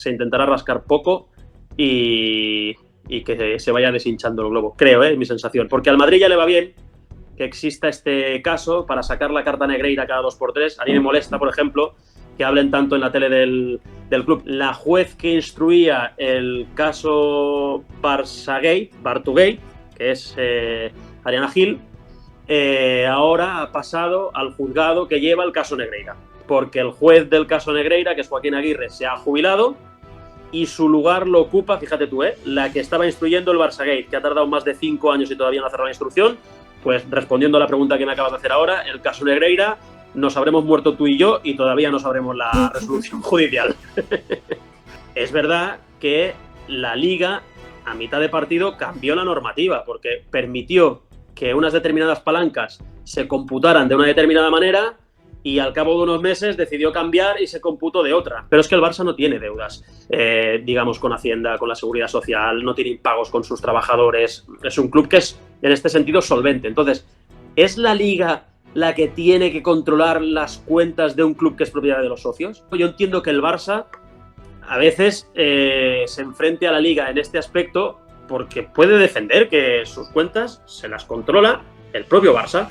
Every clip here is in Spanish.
se intentará rascar poco y que se vaya deshinchando el globo, creo, es mi sensación. Porque al Madrid ya le va bien que exista este caso para sacar la carta Negreira cada 2x3. A mí me molesta, por ejemplo, que hablen tanto en la tele del club. La juez que instruía el caso Bartugate, que es Ariana Gil, ahora ha pasado al juzgado que lleva el caso Negreira, porque el juez del caso Negreira, que es Joaquín Aguirre, se ha jubilado y su lugar lo ocupa, fíjate tú, la que estaba instruyendo el Barçagate, que ha tardado más de 5 años y todavía no ha cerrado la instrucción. Pues respondiendo a la pregunta que me acabas de hacer ahora, el caso Negreira, nos habremos muerto tú y yo y todavía no sabremos la resolución judicial. Es verdad que la Liga, a mitad de partido, cambió la normativa, porque permitió que unas determinadas palancas se computaran de una determinada manera y al cabo de unos meses decidió cambiar y se computó de otra. Pero es que el Barça no tiene deudas, digamos, con Hacienda, con la Seguridad Social, no tiene impagos con sus trabajadores. Es un club que es, en este sentido, solvente. Entonces, ¿es la Liga la que tiene que controlar las cuentas de un club que es propiedad de los socios? Yo entiendo que el Barça a veces se enfrente a la Liga en este aspecto porque puede defender que sus cuentas se las controla el propio Barça.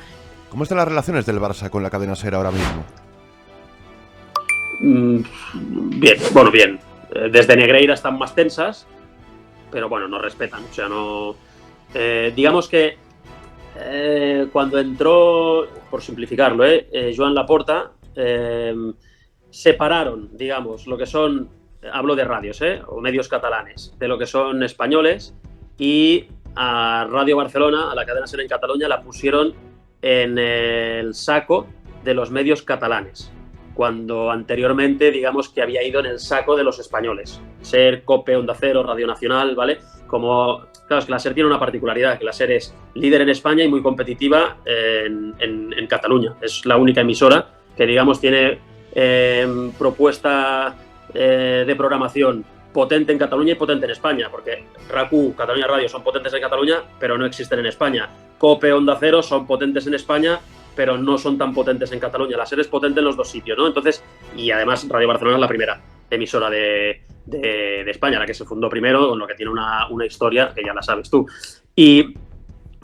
¿Cómo están las relaciones del Barça con la cadena SER ahora mismo? Bien, bueno, bien. Desde Negreira están más tensas, pero bueno, nos respetan. O sea, no. Digamos que cuando entró, por simplificarlo, Joan Laporta, separaron, digamos, lo que son, hablo de radios, o medios catalanes, de lo que son españoles, y a Radio Barcelona, a la cadena SER en Cataluña, la pusieron en el saco de los medios catalanes, cuando anteriormente, digamos, que había ido en el saco de los españoles. SER, COPE, Onda Cero, Radio Nacional, ¿vale? Como, claro, es que la SER tiene una particularidad, que la SER es líder en España y muy competitiva en Cataluña. Es la única emisora que, digamos, tiene propuesta de programación potente en Cataluña y potente en España, porque RAC1, Cataluña Radio son potentes en Cataluña, pero no existen en España. COPE, Onda Cero son potentes en España, pero no son tan potentes en Cataluña. La SER es potente en los dos sitios, ¿no? Entonces, y además Radio Barcelona es la primera emisora de España, la que se fundó primero, con lo que tiene una historia que ya la sabes tú. Y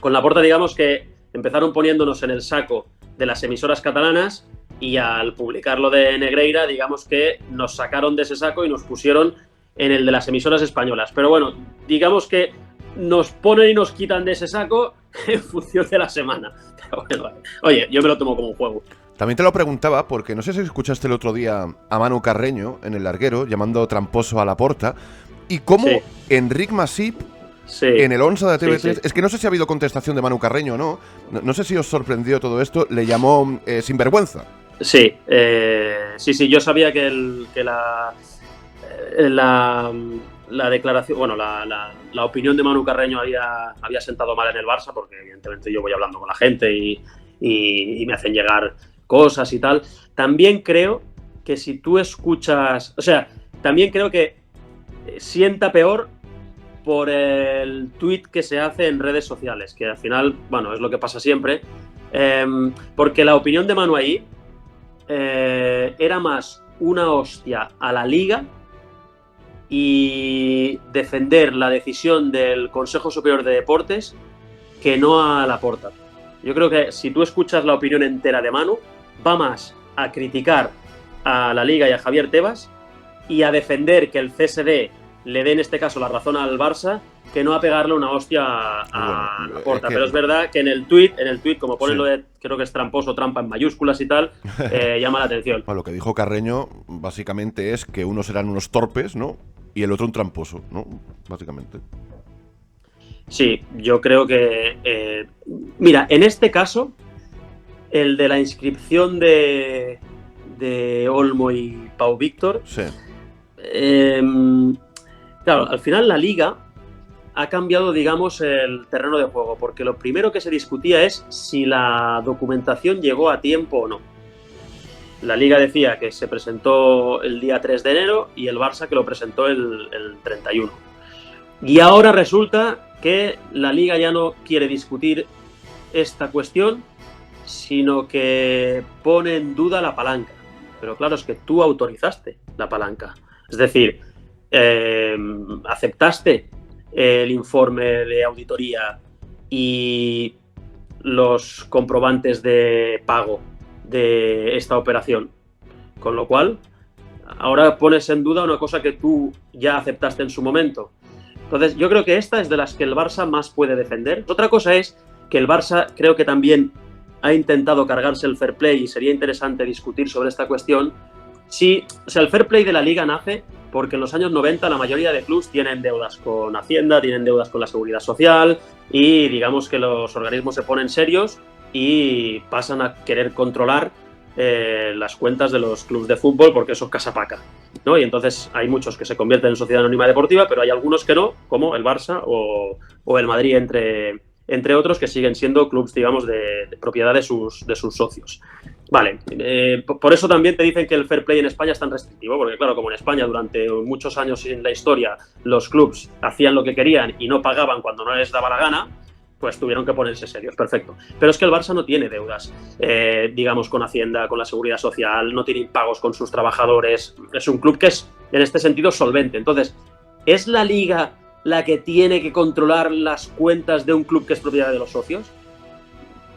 con Laporta, digamos que empezaron poniéndonos en el saco de las emisoras catalanas y al publicar lo de Negreira, digamos que nos sacaron de ese saco y nos pusieron en el de las emisoras españolas. Pero bueno, digamos que nos ponen y nos quitan de ese saco en función de la semana. Pero bueno, vale. Oye, yo me lo tomo como un juego. También te lo preguntaba porque no sé si escuchaste el otro día a Manu Carreño en El Larguero llamando tramposo a Laporta y cómo sí. Enric Masip en el 11 de TV3, sí. Es que no sé si ha habido contestación de Manu Carreño o no, no sé si os sorprendió todo esto, le llamó sinvergüenza. Sí, sí, yo sabía que la declaración, bueno, la opinión de Manu Carreño había sentado mal en el Barça, porque evidentemente yo voy hablando con la gente y me hacen llegar cosas y tal. También creo que si tú escuchas, o sea, también creo que sienta peor por el tuit que se hace en redes sociales, que al final, bueno, es lo que pasa siempre, porque la opinión de Manu ahí era más una hostia a la Liga y defender la decisión del Consejo Superior de Deportes que no a Laporta. Yo creo que si tú escuchas la opinión entera de Manu, va más a criticar a la Liga y a Javier Tebas y a defender que el CSD le dé en este caso la razón al Barça que no a pegarle una hostia a Laporta. Pero es verdad que en el tuit, como ponen lo de, creo que es tramposo, trampa en mayúsculas y tal, llama la atención. Bueno, lo que dijo Carreño básicamente es que unos eran unos torpes, ¿no? Y el otro un tramposo, ¿no? Básicamente. Sí, yo creo que... mira, en este caso, el de la inscripción de Olmo y Pau Víctor... Sí. Claro, al final la Liga ha cambiado, digamos, el terreno de juego, porque lo primero que se discutía es si la documentación llegó a tiempo o no. La Liga decía que se presentó el día 3 de enero y el Barça que lo presentó el 31. Y ahora resulta que la Liga ya no quiere discutir esta cuestión, sino que pone en duda la palanca. Pero claro, es que tú autorizaste la palanca. Es decir, aceptaste el informe de auditoría y los comprobantes de pago de esta operación. Con lo cual, ahora pones en duda una cosa que tú ya aceptaste en su momento. Entonces, yo creo que esta es de las que el Barça más puede defender. Otra cosa es que el Barça creo que también ha intentado cargarse el fair play y sería interesante discutir sobre esta cuestión. Sí, o sea, el fair play de la Liga nace porque en los años 90 la mayoría de clubs tienen deudas con Hacienda, tienen deudas con la Seguridad Social y digamos que los organismos se ponen serios y pasan a querer controlar las cuentas de los clubes de fútbol porque eso es casapaca, ¿no? Y entonces hay muchos que se convierten en sociedad anónima deportiva, pero hay algunos que no, como el Barça o el Madrid, entre otros, que siguen siendo clubes, digamos, de propiedad de sus socios. Vale, por eso también te dicen que el fair play en España es tan restrictivo, porque claro, como en España durante muchos años en la historia los clubs hacían lo que querían y no pagaban cuando no les daba la gana, pues tuvieron que ponerse serios, perfecto. Pero es que el Barça no tiene deudas, digamos, con Hacienda, con la Seguridad Social, no tiene impagos con sus trabajadores, es un club que es, en este sentido, solvente. Entonces, ¿es la Liga la que tiene que controlar las cuentas de un club que es propiedad de los socios?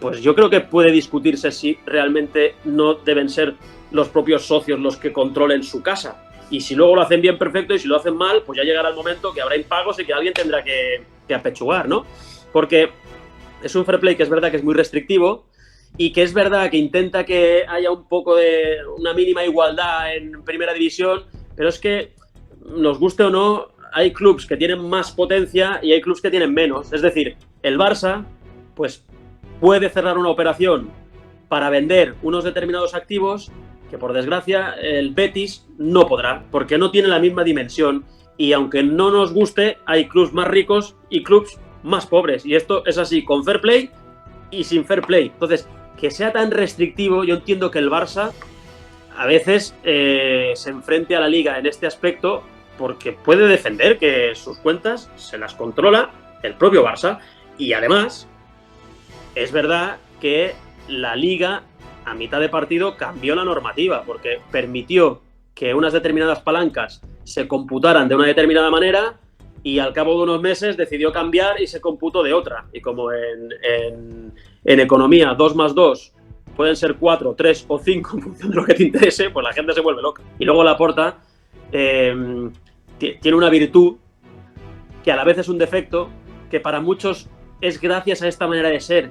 Pues yo creo que puede discutirse si realmente no deben ser los propios socios los que controlen su casa. Y si luego lo hacen bien, perfecto, y si lo hacen mal, pues ya llegará el momento que habrá impagos y que alguien tendrá que apechugar, ¿no? Porque es un fair play que es verdad que es muy restrictivo y que es verdad que intenta que haya un poco de una mínima igualdad en primera división, pero es que, nos guste o no, hay clubs que tienen más potencia y hay clubs que tienen menos. Es decir, el Barça, pues puede cerrar una operación para vender unos determinados activos que, por desgracia, el Betis no podrá, porque no tiene la misma dimensión. Y aunque no nos guste, hay clubs más ricos y clubs más pobres. Y esto es así, con fair play y sin fair play. Entonces, que sea tan restrictivo, yo entiendo que el Barça a veces se enfrente a la Liga en este aspecto porque puede defender que sus cuentas se las controla el propio Barça. Y además, es verdad que la Liga a mitad de partido cambió la normativa porque permitió que unas determinadas palancas se computaran de una determinada manera y al cabo de unos meses decidió cambiar y se computó de otra. Y como en economía 2 más 2 pueden ser 4, 3 o 5 en función de lo que te interese, pues la gente se vuelve loca. Y luego Laporta tiene una virtud que a la vez es un defecto, que para muchos es gracias a esta manera de ser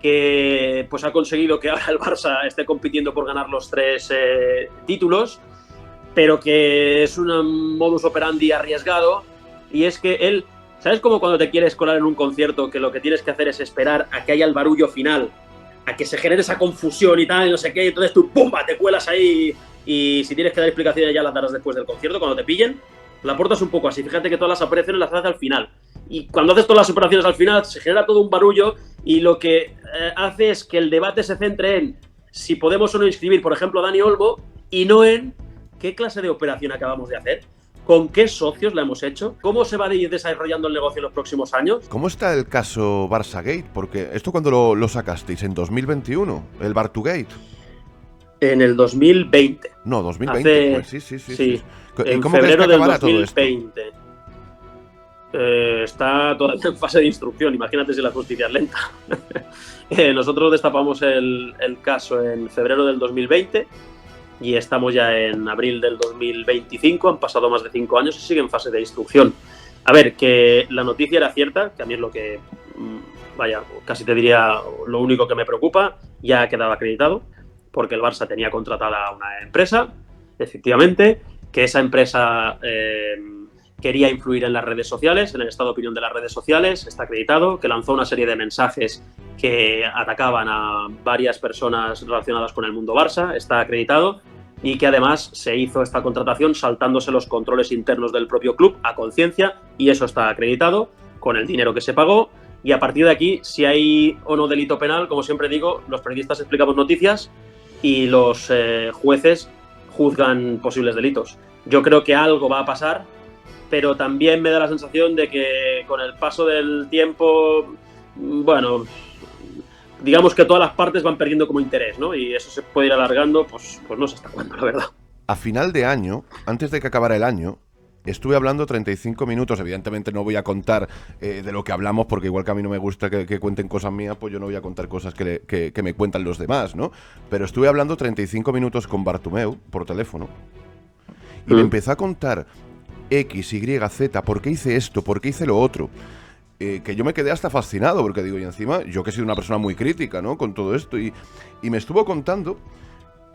que pues ha conseguido que ahora el Barça esté compitiendo por ganar los 3 títulos, pero que es un modus operandi arriesgado. Y es que él, ¿sabes cómo cuando te quieres colar en un concierto que lo que tienes que hacer es esperar a que haya el barullo final, a que se genere esa confusión y tal, y no sé qué, y entonces tú ¡pumba!, te cuelas ahí y si tienes que dar explicaciones ya las darás después del concierto, cuando te pillen? Laporta es un poco así, fíjate que todas las operaciones las hace al final. Y cuando haces todas las operaciones al final se genera todo un barullo y lo que hace es que el debate se centre en si podemos o no inscribir, por ejemplo, a Dani Olmo y no en qué clase de operación acabamos de hacer. ¿Con qué socios la hemos hecho? ¿Cómo se va a ir desarrollando el negocio en los próximos años? ¿Cómo está el caso Barçagate? Porque esto cuando lo sacasteis, ¿en 2021? ¿El Bar2Gate? En el 2020. No, 2020. Pues sí. En ¿Cómo febrero del 2020. Todo esto? Está todavía en fase de instrucción, imagínate si la justicia es lenta. Nosotros destapamos el caso en febrero del 2020 y estamos ya en abril del 2025, han pasado más de 5 años y sigue en fase de instrucción. A ver, que la noticia era cierta, que a mí es lo que, casi te diría lo único que me preocupa, ya ha quedado acreditado, porque el Barça tenía contratada a una empresa, efectivamente, que esa empresa quería influir en las redes sociales, en el estado de opinión de las redes sociales, está acreditado, que lanzó una serie de mensajes que atacaban a varias personas relacionadas con el mundo Barça, está acreditado, y que además se hizo esta contratación saltándose los controles internos del propio club a conciencia, y eso está acreditado con el dinero que se pagó, y a partir de aquí, si hay o no delito penal, como siempre digo, los periodistas explicamos noticias y los jueces juzgan posibles delitos. Yo creo que algo va a pasar, pero también me da la sensación de que con el paso del tiempo, bueno, digamos que todas las partes van perdiendo como interés, ¿no? Y eso se puede ir alargando, pues no sé hasta cuándo, la verdad. A final de año, antes de que acabara el año, estuve hablando 35 minutos, evidentemente no voy a contar de lo que hablamos, porque igual que a mí no me gusta que cuenten cosas mías, pues yo no voy a contar cosas que me cuentan los demás, ¿no? Pero estuve hablando 35 minutos con Bartomeu por teléfono y me empezó a contar X, Y, Z, por qué hice esto, por qué hice lo otro. Que yo me quedé hasta fascinado, porque digo, y encima, yo que he sido una persona muy crítica, ¿no? Con todo esto, y me estuvo contando,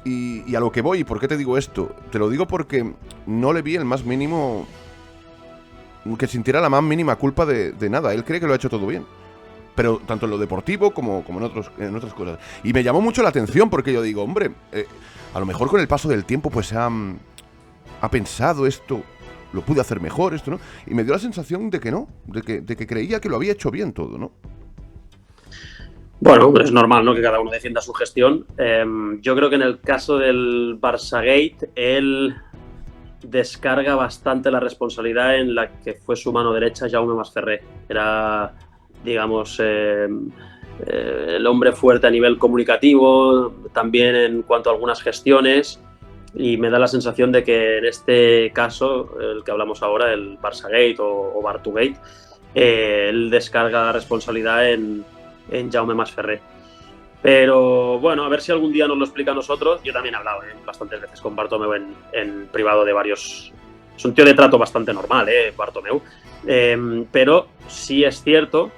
y a lo que voy, ¿por qué te digo esto? Te lo digo porque no le vi el más mínimo, que sintiera la más mínima culpa de nada. Él cree que lo ha hecho todo bien, pero tanto en lo deportivo como en otras cosas. Y me llamó mucho la atención, porque yo digo, hombre, a lo mejor con el paso del tiempo, pues ha pensado esto, lo pude hacer mejor, esto, ¿no? Y me dio la sensación de que no, de que creía que lo había hecho bien todo, ¿no? Bueno, es normal, ¿no?, que cada uno defienda su gestión. Yo creo que en el caso del Barçagate, él descarga bastante la responsabilidad en la que fue su mano derecha, Jaume Masferrer. Era, digamos, el hombre fuerte a nivel comunicativo, también en cuanto a algunas gestiones. Y me da la sensación de que en este caso, el que hablamos ahora, el Barçagate o Bartugate, él descarga la responsabilidad en Jaume Masferrer. Pero bueno, a ver si algún día nos lo explica a nosotros. Yo también he hablado bastantes veces con Bartomeu en privado de varios... Es un tío de trato bastante normal, Bartomeu. Pero sí es cierto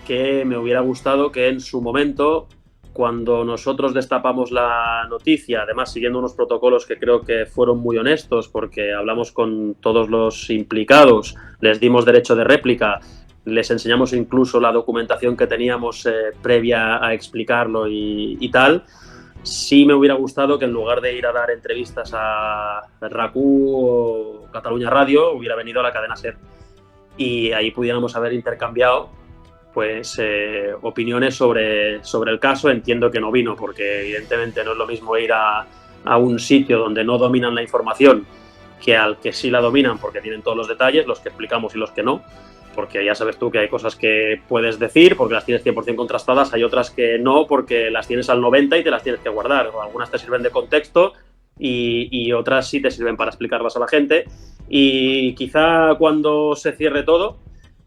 que me hubiera gustado que en su momento, cuando nosotros destapamos la noticia, además siguiendo unos protocolos que creo que fueron muy honestos, porque hablamos con todos los implicados, les dimos derecho de réplica, les enseñamos incluso la documentación que teníamos previa a explicarlo y tal. Sí me hubiera gustado que en lugar de ir a dar entrevistas a RAC1 o Catalunya Radio, hubiera venido a la cadena SER y ahí pudiéramos haber intercambiado pues opiniones sobre el caso. Entiendo que no vino, porque evidentemente no es lo mismo ir a un sitio donde no dominan la información que al que sí la dominan, porque tienen todos los detalles, los que explicamos y los que no. Porque ya sabes tú que hay cosas que puedes decir porque las tienes 100% contrastadas, hay otras que no porque las tienes al 90% y te las tienes que guardar. O algunas te sirven de contexto y otras sí te sirven para explicarlas a la gente. Y quizá cuando se cierre todo,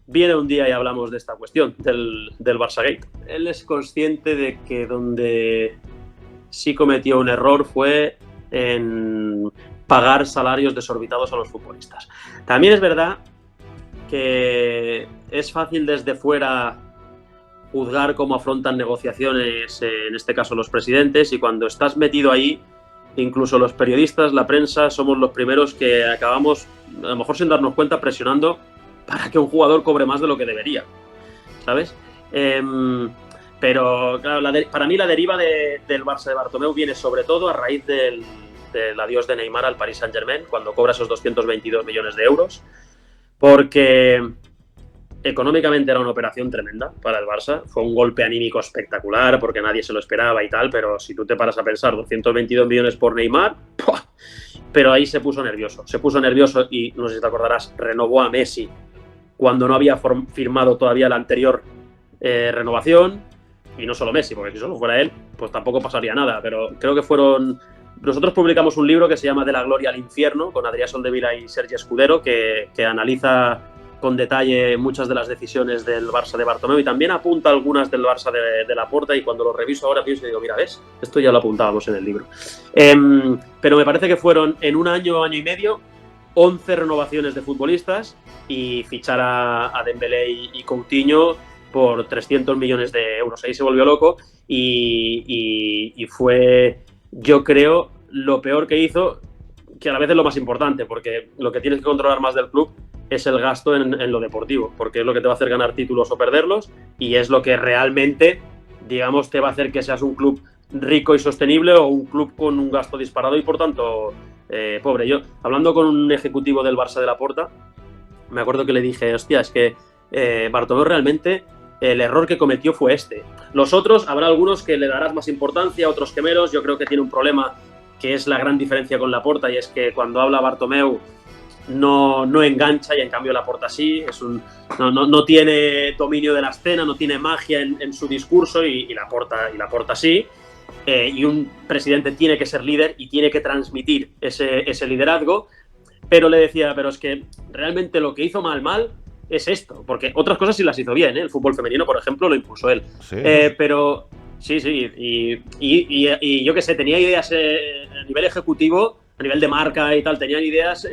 viene un día y hablamos de esta cuestión, del Barçagate. Él es consciente de que donde sí cometió un error fue en pagar salarios desorbitados a los futbolistas. También es verdad que es fácil desde fuera juzgar cómo afrontan negociaciones, en este caso los presidentes, y cuando estás metido ahí, incluso los periodistas, la prensa, somos los primeros que acabamos, a lo mejor sin darnos cuenta, presionando para que un jugador cobre más de lo que debería, ¿sabes? Pero claro, para mí la deriva del Barça de Bartomeu viene sobre todo a raíz del adiós de Neymar al Paris Saint-Germain, cuando cobra esos 222 millones de euros, porque económicamente era una operación tremenda para el Barça. Fue un golpe anímico espectacular porque nadie se lo esperaba y tal, pero si tú te paras a pensar, 222 millones por Neymar, ¡pua! Pero ahí se puso nervioso y no sé si te acordarás, renovó a Messi cuando no había firmado todavía la anterior renovación, y no solo Messi, porque si solo fuera él, pues tampoco pasaría nada, pero creo que fueron... Nosotros publicamos un libro que se llama De la gloria al infierno, con Adrià Soldevila y Sergi Escudero, que analiza con detalle muchas de las decisiones del Barça de Bartomeu y también apunta algunas del Barça de Laporta, y cuando lo reviso ahora pienso y digo, mira, ¿ves? Esto ya lo apuntábamos en el libro. Pero me parece que fueron en un año y medio 11 renovaciones de futbolistas y fichar a Dembélé y Coutinho por 300 millones de euros. Ahí se volvió loco y fue, yo creo, lo peor que hizo, que a la vez es lo más importante, porque lo que tienes que controlar más del club es el gasto en lo deportivo, porque es lo que te va a hacer ganar títulos o perderlos, y es lo que realmente, digamos, te va a hacer que seas un club rico y sostenible o un club con un gasto disparado y, por tanto, pobre. Yo, hablando con un ejecutivo del Barça de Laporta, me acuerdo que le dije, hostia, es que Bartomeu realmente el error que cometió fue este. Los otros, habrá algunos que le darás más importancia, otros que menos. Yo creo que tiene un problema que es la gran diferencia con Laporta, y es que cuando habla Bartomeu no engancha, y en cambio Laporta sí, no tiene dominio de la escena, no tiene magia en su discurso, y Laporta sí. Y un presidente tiene que ser líder y tiene que transmitir ese liderazgo. pero le decía, pero es que realmente lo que hizo mal es esto, porque otras cosas sí las hizo bien, ¿eh? El fútbol femenino, por ejemplo, lo impulsó él. Sí. Pero sí, y yo qué sé, tenía ideas a nivel ejecutivo, a nivel de marca y tal, tenían ideas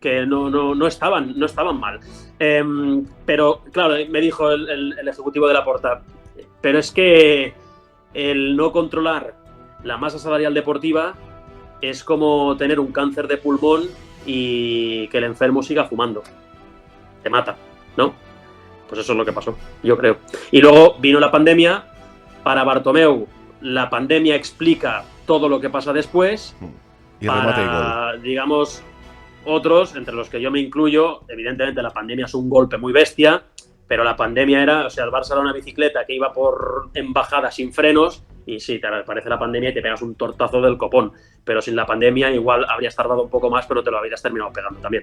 que no estaban mal. Pero claro, me dijo el ejecutivo de Laporta, pero es que el no controlar la masa salarial deportiva es como tener un cáncer de pulmón y que el enfermo siga fumando. Te mata, ¿no? Pues eso es lo que pasó, yo creo. Y luego vino la pandemia. Para Bartomeu, la pandemia explica todo lo que pasa después. Y remate y gol. Digamos, otros, entre los que yo me incluyo, evidentemente la pandemia es un golpe muy bestia, pero la pandemia era, o sea, el Barça era una bicicleta que iba por embajada sin frenos y sí, te aparece la pandemia y te pegas un tortazo del copón. Pero sin la pandemia igual habrías tardado un poco más, pero te lo habrías terminado pegando también.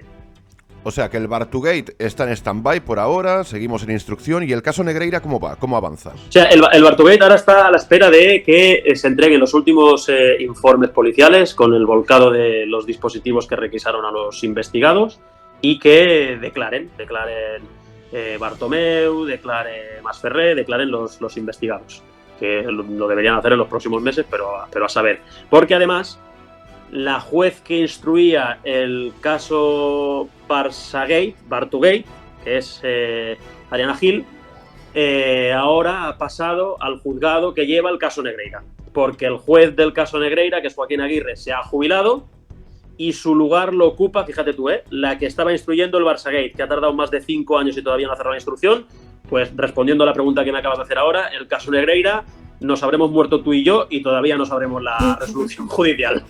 O sea que el Bartugate está en stand-by por ahora, seguimos en instrucción. ¿Y el caso Negreira cómo va? ¿Cómo avanza? O sea, el Bartugate ahora está a la espera de que se entreguen los últimos informes policiales con el volcado de los dispositivos que requisaron a los investigados y que declaren Bartomeu, declare Masferrer, declaren los investigados. Que lo deberían hacer en los próximos meses, pero a saber. Porque además, la juez que instruía el caso Bartugate, que es Ariana Gil, ahora ha pasado al juzgado que lleva el caso Negreira. Porque el juez del caso Negreira, que es Joaquín Aguirre, se ha jubilado y su lugar lo ocupa, fíjate tú, la que estaba instruyendo el Barçagate, que ha tardado más de 5 años y todavía no ha cerrado la instrucción. Pues respondiendo a la pregunta que me acabas de hacer ahora, el caso Negreira, nos habremos muerto tú y yo y todavía no sabremos la resolución judicial.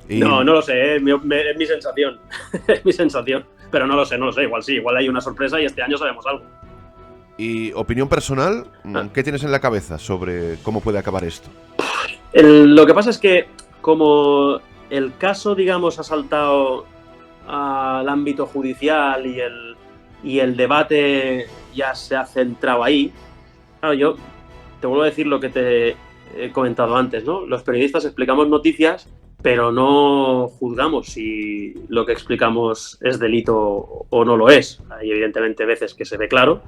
No lo sé, es mi sensación. Es mi sensación. Pero no lo sé, igual sí, igual hay una sorpresa y este año sabemos algo. Y opinión personal, ¿qué tienes en la cabeza sobre cómo puede acabar esto? Lo que pasa es que como el caso, digamos, ha saltado al ámbito judicial y el debate ya se ha centrado ahí, claro, yo te vuelvo a decir lo que te he comentado antes, ¿no? Los periodistas explicamos noticias, pero no juzgamos si lo que explicamos es delito o no lo es. Hay evidentemente veces que se ve claro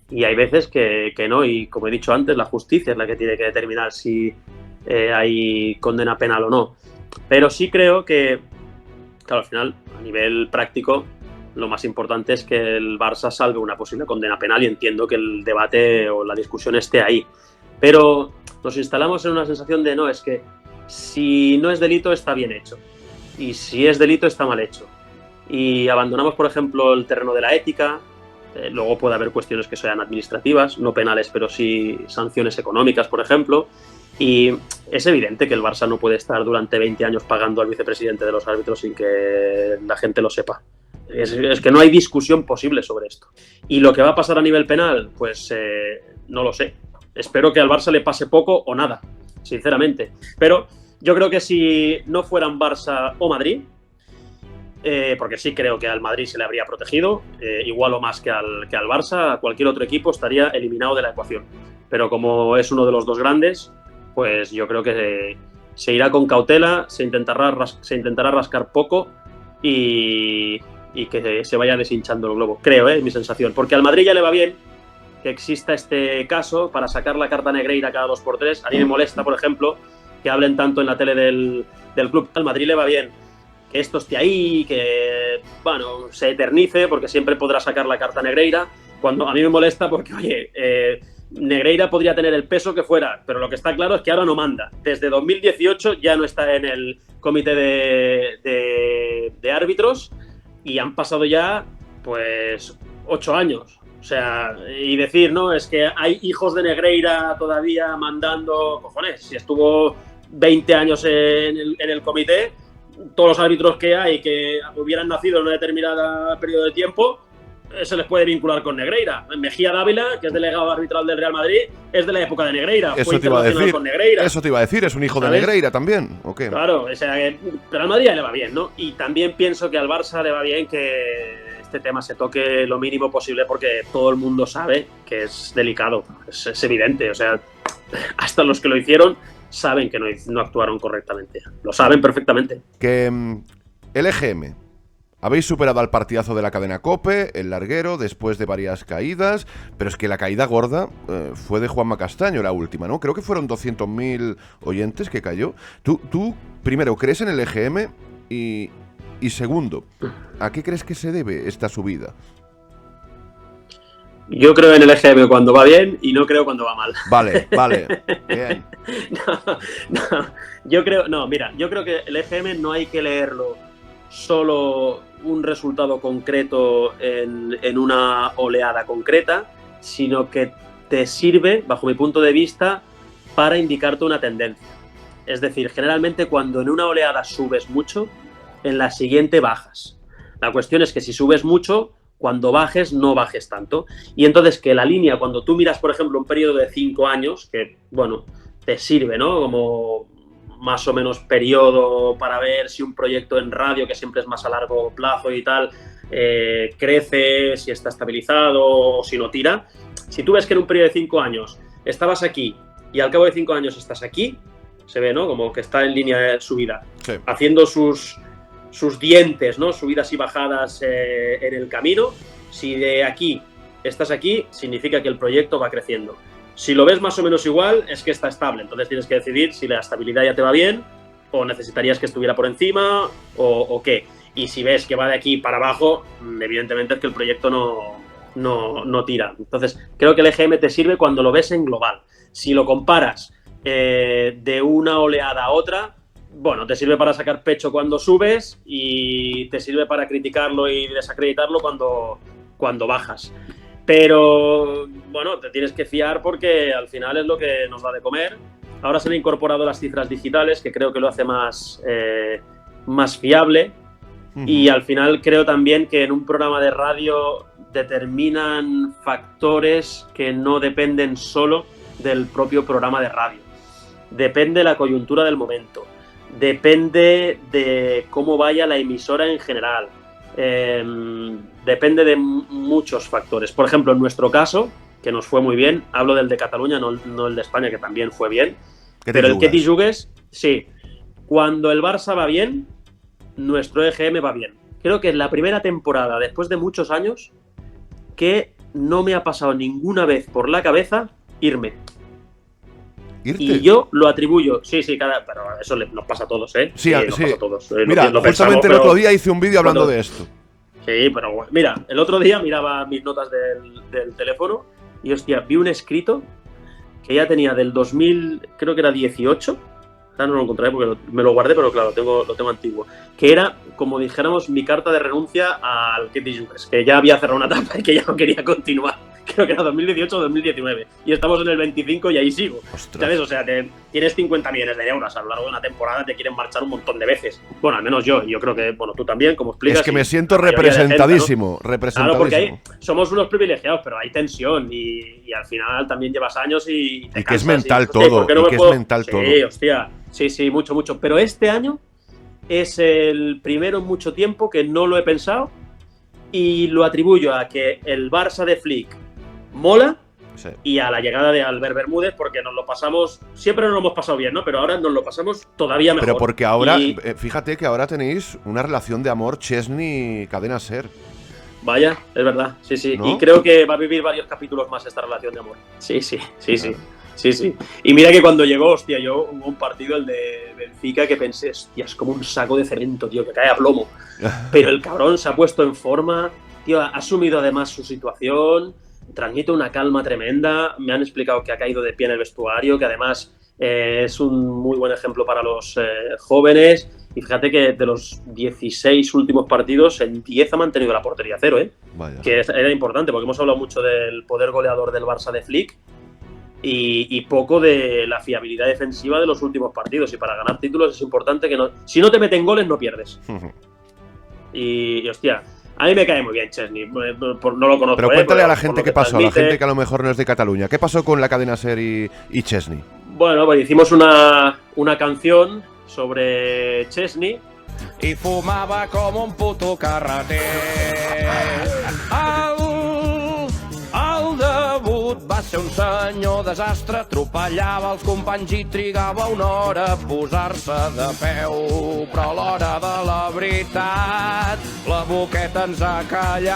y hay veces que no, y como he dicho antes, la justicia es la que tiene que determinar si hay condena penal o no. Pero sí creo que, claro, al final, a nivel práctico, lo más importante es que el Barça salve una posible condena penal y entiendo que el debate o la discusión esté ahí. Pero nos instalamos en una sensación de no, es que si no es delito está bien hecho y si es delito está mal hecho. Y abandonamos, por ejemplo, el terreno de la ética. Luego puede haber cuestiones que sean administrativas, no penales, pero sí sanciones económicas, por ejemplo. Y es evidente que el Barça no puede estar durante 20 años pagando al vicepresidente de los árbitros sin que la gente lo sepa. Es que no hay discusión posible sobre esto. ¿Y lo que va a pasar a nivel penal? Pues no lo sé. Espero que al Barça le pase poco o nada, sinceramente. Pero yo creo que si no fueran Barça o Madrid, porque sí creo que al Madrid se le habría protegido, igual o más que al Barça, cualquier otro equipo estaría eliminado de la ecuación. Pero como es uno de los dos grandes, pues yo creo que se irá con cautela, se intentará rascar poco y que se vaya deshinchando el globo. Creo, es mi sensación. Porque al Madrid ya le va bien que exista este caso para sacar la carta Negreira cada 2x3. A mí me molesta, por ejemplo, que hablen tanto en la tele del club. Al Madrid le va bien que esto esté ahí, que bueno, se eternice, porque siempre podrá sacar la carta Negreira. Cuando a mí me molesta porque, oye, Negreira podría tener el peso que fuera, pero lo que está claro es que ahora no manda. Desde 2018 ya no está en el comité de árbitros y han pasado ya, pues, 8 años. O sea, y decir, no, es que hay hijos de Negreira todavía mandando, cojones, si estuvo 20 años en el comité, todos los árbitros que hay que hubieran nacido en un determinado periodo de tiempo, se les puede vincular con Negreira. Mejía Dávila, que es delegado arbitral del Real Madrid, es de la época de Negreira. Eso te iba a decir. Con Negreira. Eso te iba a decir, es un hijo, ¿sabes?, de Negreira también, ¿o qué? Claro, o sea, pero al Madrid le va bien, ¿no? Y también pienso que al Barça le va bien que este tema se toque lo mínimo posible porque todo el mundo sabe que es delicado, es evidente, o sea, hasta los que lo hicieron saben que no actuaron correctamente, lo saben perfectamente. Que el EGM Habéis superado al partidazo de la cadena COPE, el larguero, después de varias caídas, pero es que la caída gorda fue de Juanma Castaño, la última, ¿no? Creo que fueron 200.000 oyentes que cayó. Tú, primero, ¿crees en el EGM? Y segundo, ¿a qué crees que se debe esta subida? Yo creo en el EGM cuando va bien y no creo cuando va mal. Vale, bien. Yo creo que el EGM no hay que leerlo solo un resultado concreto en una oleada concreta, sino que te sirve, bajo mi punto de vista, para indicarte una tendencia. Es decir, generalmente cuando en una oleada subes mucho, en la siguiente bajas. La cuestión es que si subes mucho, cuando bajes, no bajes tanto. Y entonces que la línea, cuando tú miras, por ejemplo, un periodo de 5 años, que, bueno, te sirve, ¿no? Como más o menos periodo para ver si un proyecto en radio, que siempre es más a largo plazo y tal, crece, si está estabilizado o si no tira. Si tú ves que en un periodo de 5 años estabas aquí y al cabo de 5 años estás aquí, se ve, ¿no? Como que está en línea de subida, sí, haciendo sus dientes, ¿no? Subidas y bajadas en el camino. Si de aquí estás aquí, significa que el proyecto va creciendo. Si lo ves más o menos igual, es que está estable. Entonces tienes que decidir si la estabilidad ya te va bien o necesitarías que estuviera por encima o qué. Y si ves que va de aquí para abajo, evidentemente es que el proyecto no tira. Entonces creo que el EGM te sirve cuando lo ves en global. Si lo comparas de una oleada a otra, bueno, te sirve para sacar pecho cuando subes y te sirve para criticarlo y desacreditarlo cuando bajas. Pero, bueno, te tienes que fiar porque al final es lo que nos da de comer. Ahora se han incorporado las cifras digitales, que creo que lo hace más fiable. Y al final creo también que en un programa de radio determinan factores que no dependen solo del propio programa de radio. Depende de la coyuntura del momento. Depende de cómo vaya la emisora en general. Depende de muchos factores. Por ejemplo, en nuestro caso, que nos fue muy bien, hablo del de Cataluña, no el de España, que también fue bien, pero el que te jugues, sí. Cuando el Barça va bien, nuestro EGM va bien. Creo que es la primera temporada, después de muchos años, que no me ha pasado ninguna vez por la cabeza irme. ¿Irte? Y yo lo atribuyo, pero eso nos pasa a todos, ¿eh? Sí, nos pasa a todos. Mira, justamente el otro día hice un vídeo hablando de esto. Sí, pero mira, el otro día miraba mis notas del teléfono y, hostia, vi un escrito que ya tenía del 2000, creo que era 18, ahora no lo encontraré porque me lo guardé, pero claro, lo tengo antiguo, que era, como dijéramos, mi carta de renuncia al Ketty Jugues, que ya había cerrado una etapa y que ya no quería continuar. Creo que era 2018 o 2019. Y estamos en el 25 y ahí sigo. Ostras. ¿Sabes? O sea, tienes 50 millones de euros. A lo largo de una temporada te quieren marchar un montón de veces. Bueno, al menos yo. Y yo creo que, bueno, tú también, como explicas. Es que me siento representadísimo. Gente, ¿no? Claro, porque somos unos privilegiados, pero hay tensión. Y al final también llevas años y te cansas, que es mental todo. Es mental todo. Sí, hostia. Sí, mucho. Pero este año es el primero en mucho tiempo que no lo he pensado. Y lo atribuyo a que el Barça de Flick mola, sí, y a la llegada de Albert Bermúdez, porque siempre nos lo hemos pasado bien, ¿no? Pero ahora nos lo pasamos todavía mejor. Pero porque ahora, fíjate que ahora tenéis una relación de amor Chesney-Cadena SER. Vaya, es verdad, sí. ¿No? Y creo que va a vivir varios capítulos más esta relación de amor. Sí. Sí. Y mira que cuando llegó, hostia, hubo un partido, el de Benfica, que pensé, hostia, es como un saco de cemento, tío, que cae a plomo. Pero el cabrón se ha puesto en forma, tío, ha asumido además su situación, transmite una calma tremenda. Me han explicado que ha caído de pie en el vestuario, que además es un muy buen ejemplo para los jóvenes. Y fíjate que de los 16 últimos partidos, en 10 ha mantenido la portería cero, ¿eh? Vaya. Que era importante, porque hemos hablado mucho del poder goleador del Barça de Flick y poco de la fiabilidad defensiva de los últimos partidos. Y para ganar títulos es importante que si no te meten goles, no pierdes. Y hostia, a mí me cae muy bien Chesney, no lo conozco. Pero cuéntale a la gente qué pasó, a la gente que a lo mejor no es de Cataluña. ¿Qué pasó con la cadena SER y Chesney? Bueno, pues hicimos una canción sobre Chesney. Y fumaba como un puto carreter. El debut va ser un senyor desastre atropellava els companys i trigava una hora a posar-se de peu. Però a l'hora de la veritat, la boqueta ens ha callat.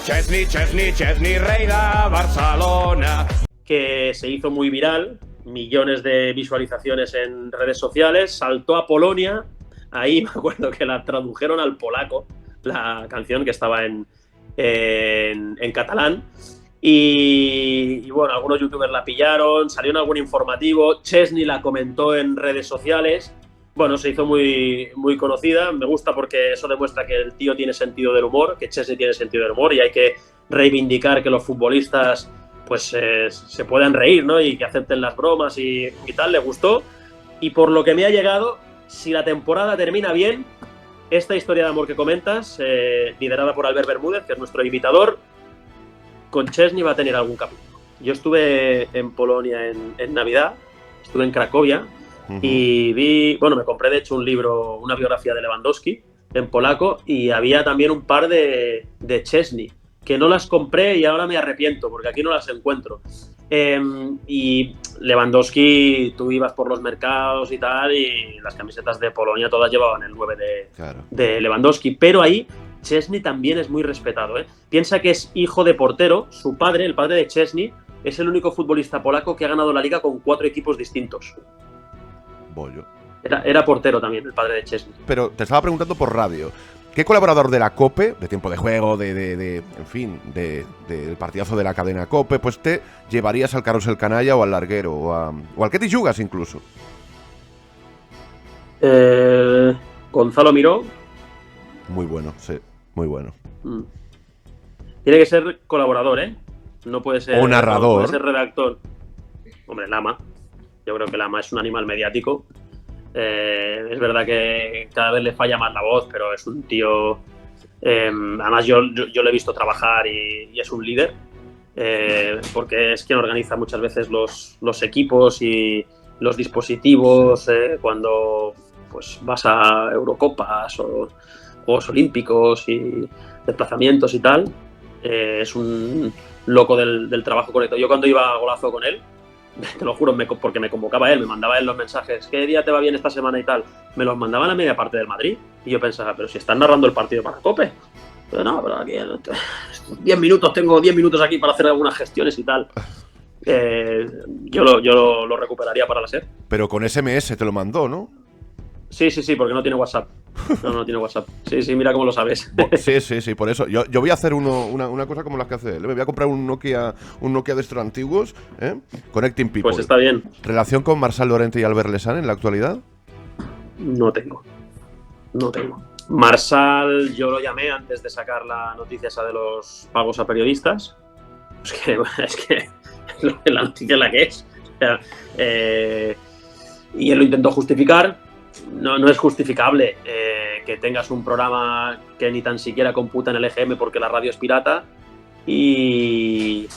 Chesney, Chesney, Chesney, rei de Barcelona. Que se hizo muy viral, millones de visualizaciones en redes sociales, saltó a Polonia, ahí me acuerdo que la tradujeron al polaco, la canción que estaba en catalán, y bueno, algunos youtubers la pillaron, salió en algún informativo, Chesney la comentó en redes sociales, bueno, se hizo muy, muy conocida, me gusta porque eso demuestra que el tío tiene sentido del humor, que Chesney tiene sentido del humor, y hay que reivindicar que los futbolistas pues se puedan reír, ¿no? Y que acepten las bromas y tal, le gustó. Y por lo que me ha llegado, si la temporada termina bien, esta historia de amor que comentas, liderada por Albert Bermúdez, que es nuestro invitador, con Chesney va a tener algún capítulo. Yo estuve en Polonia en Navidad, estuve en Cracovia, y me compré de hecho un libro, una biografía de Lewandowski en polaco, y había también un par de Chesney, que no las compré y ahora me arrepiento porque aquí no las encuentro. Y Lewandowski, tú ibas por los mercados y tal, y las camisetas de Polonia todas llevaban el 9 de Lewandowski, pero ahí Chesney también es muy respetado, ¿eh? Piensa que es hijo de portero, su padre, el padre de Chesney, es el único futbolista polaco que ha ganado la liga con 4 equipos distintos. Bollo. Era portero también, el padre de Chesney. Pero te estaba preguntando por radio. ¿Qué colaborador de la COPE, de tiempo de juego, en fin, del partidazo de la cadena COPE, pues te llevarías al Carrusel Canalla o al Larguero o al Ketty Yugas incluso? Gonzalo Miró. Muy bueno, sí, muy bueno. Tiene que ser colaborador, ¿eh? No puede ser... O narrador. No puede ser redactor. Hombre, Lama. Yo creo que Lama es un animal mediático. Es verdad que cada vez le falla más la voz, pero es un tío... además yo lo he visto trabajar y es un líder, porque es quien organiza muchas veces los equipos y los dispositivos cuando pues vas a Eurocopas o Juegos Olímpicos y desplazamientos y tal. Es un loco del trabajo correcto. Yo cuando iba a Golazo con él, te lo juro, porque me convocaba él, me mandaba él los mensajes, ¿qué día te va bien esta semana y tal? Me los mandaban a la media parte del Madrid y yo pensaba, pero si están narrando el partido para COPE. Pero no, pero aquí 10 minutos, tengo 10 minutos aquí para hacer algunas gestiones y tal. Yo lo recuperaría para la SER. Pero con SMS te lo mandó, ¿no? Sí, porque no tiene WhatsApp. No tiene WhatsApp. Sí, mira cómo lo sabes. Sí, por eso. Yo voy a hacer una cosa como las que hace él. Me voy a comprar un Nokia de estos antiguos, Connecting People. Pues está bien. ¿Relación con Marçal Llorente y Albert Lesan en la actualidad? No tengo. Marçal, yo lo llamé antes de sacar la noticia esa de los pagos a periodistas. Es que la noticia es la que es. O sea, y él lo intentó justificar. No es justificable que tengas un programa que ni tan siquiera computa en el EGM porque la radio es pirata y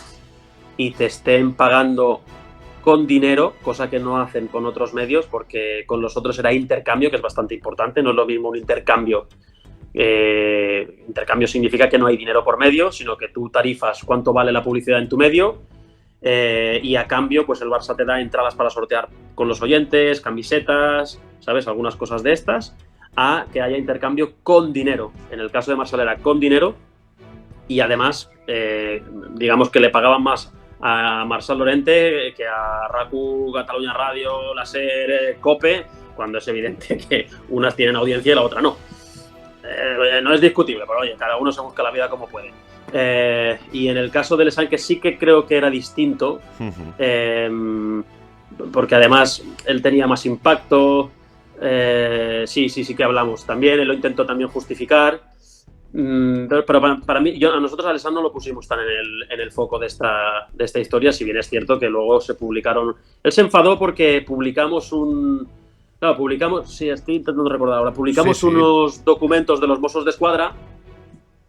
te estén pagando con dinero, cosa que no hacen con otros medios, porque con los otros era intercambio, que es bastante importante. No es lo mismo un intercambio. Intercambio significa que no hay dinero por medio, sino que tú tarifas cuánto vale la publicidad en tu medio. Y a cambio, pues el Barça te da entradas para sortear con los oyentes, camisetas, ¿sabes? Algunas cosas de estas, a que haya intercambio con dinero. En el caso de Marçal era con dinero y además, digamos que le pagaban más a Marçal Llorente que a RACU, Cataluña Radio, la SER, COPE, cuando es evidente que unas tienen audiencia y la otra no. No es discutible, pero oye, cada uno se busca la vida como puede. Y en el caso de Lesan, que sí que creo que era distinto, porque además él tenía más impacto, sí que hablamos también, él lo intentó también justificar, pero para mí, a nosotros a Lesan no lo pusimos tan en el foco de esta historia, si bien es cierto que luego se publicaron, él se enfadó porque publicamos sí, estoy intentando recordar ahora, unos documentos de los Mossos d'Esquadra,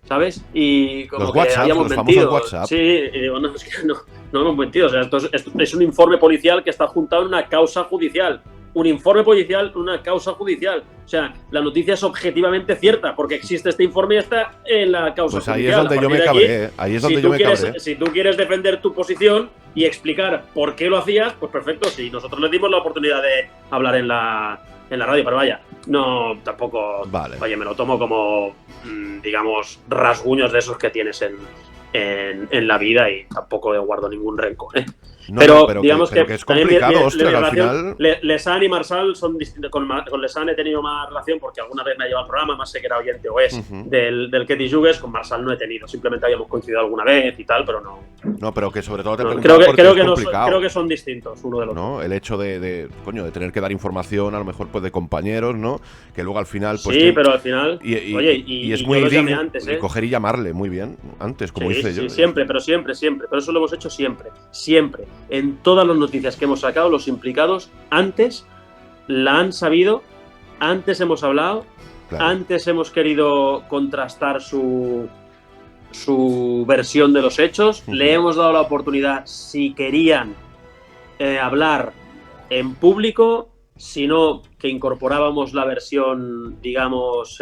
¿sabes? Y como los que WhatsApp, habíamos los mentido. famosos WhatsApp. Sí, y digo, no, es que no hemos mentido. O sea, esto es un informe policial que está adjuntado en una causa judicial. un informe policial, una causa judicial. O sea, la noticia es objetivamente cierta, porque existe este informe y está en la causa judicial. Pues ahí es donde yo me cabré, ahí es donde yo me cabré. Si tú quieres defender tu posición y explicar por qué lo hacías, pues perfecto, sí, nosotros le dimos la oportunidad de hablar en la radio, pero vaya, no, tampoco, vale. Oye, me lo tomo como, digamos, rasguños de esos que tienes en la vida y tampoco le guardo ningún rencor, ¿eh? Pero digamos que es complicado, ostras, al final. Lesan y Marsal son distintos. Con Lesan he tenido más relación porque alguna vez me ha llevado al programa, más sé que era oyente o es del Que Jugues. Con Marsal no he tenido, simplemente habíamos coincidido alguna vez y tal, pero no. No, pero que sobre todo te creo que son distintos uno del otro. ¿No? El hecho de tener que dar información, a lo mejor pues de compañeros, ¿no? Que luego al final. Pues, sí, pero al final. Y es muy digno. Antes, y coger y llamarle muy bien, antes, como hice yo. Sí, siempre. Pero eso lo hemos hecho siempre. Siempre. En todas las noticias que hemos sacado, los implicados antes la han sabido, antes hemos hablado, claro. Antes hemos querido contrastar su versión de los hechos, le hemos dado la oportunidad si querían hablar en público, si no, que incorporábamos la versión, digamos,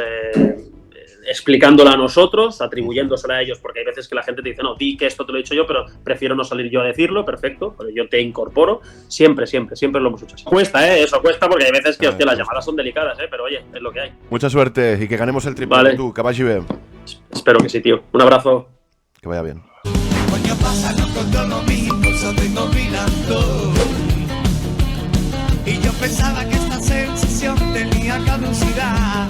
explicándola a nosotros, atribuyéndosela a ellos, porque hay veces que la gente te dice, no, di que esto te lo he dicho yo, pero prefiero no salir yo a decirlo, perfecto, pero yo te incorporo, siempre lo hemos hecho así. Cuesta, eso cuesta, porque hay veces que, hostia, las llamadas son delicadas, pero oye, es lo que hay. Mucha suerte y que ganemos el triple, vale. Tú, que vagi bé. Espero que sí, tío. Un abrazo. Que vaya bien. Coño, pasa, no controlo mis impulsos, tengo mirando. Y yo pensaba que esta sensación tenía caducidad.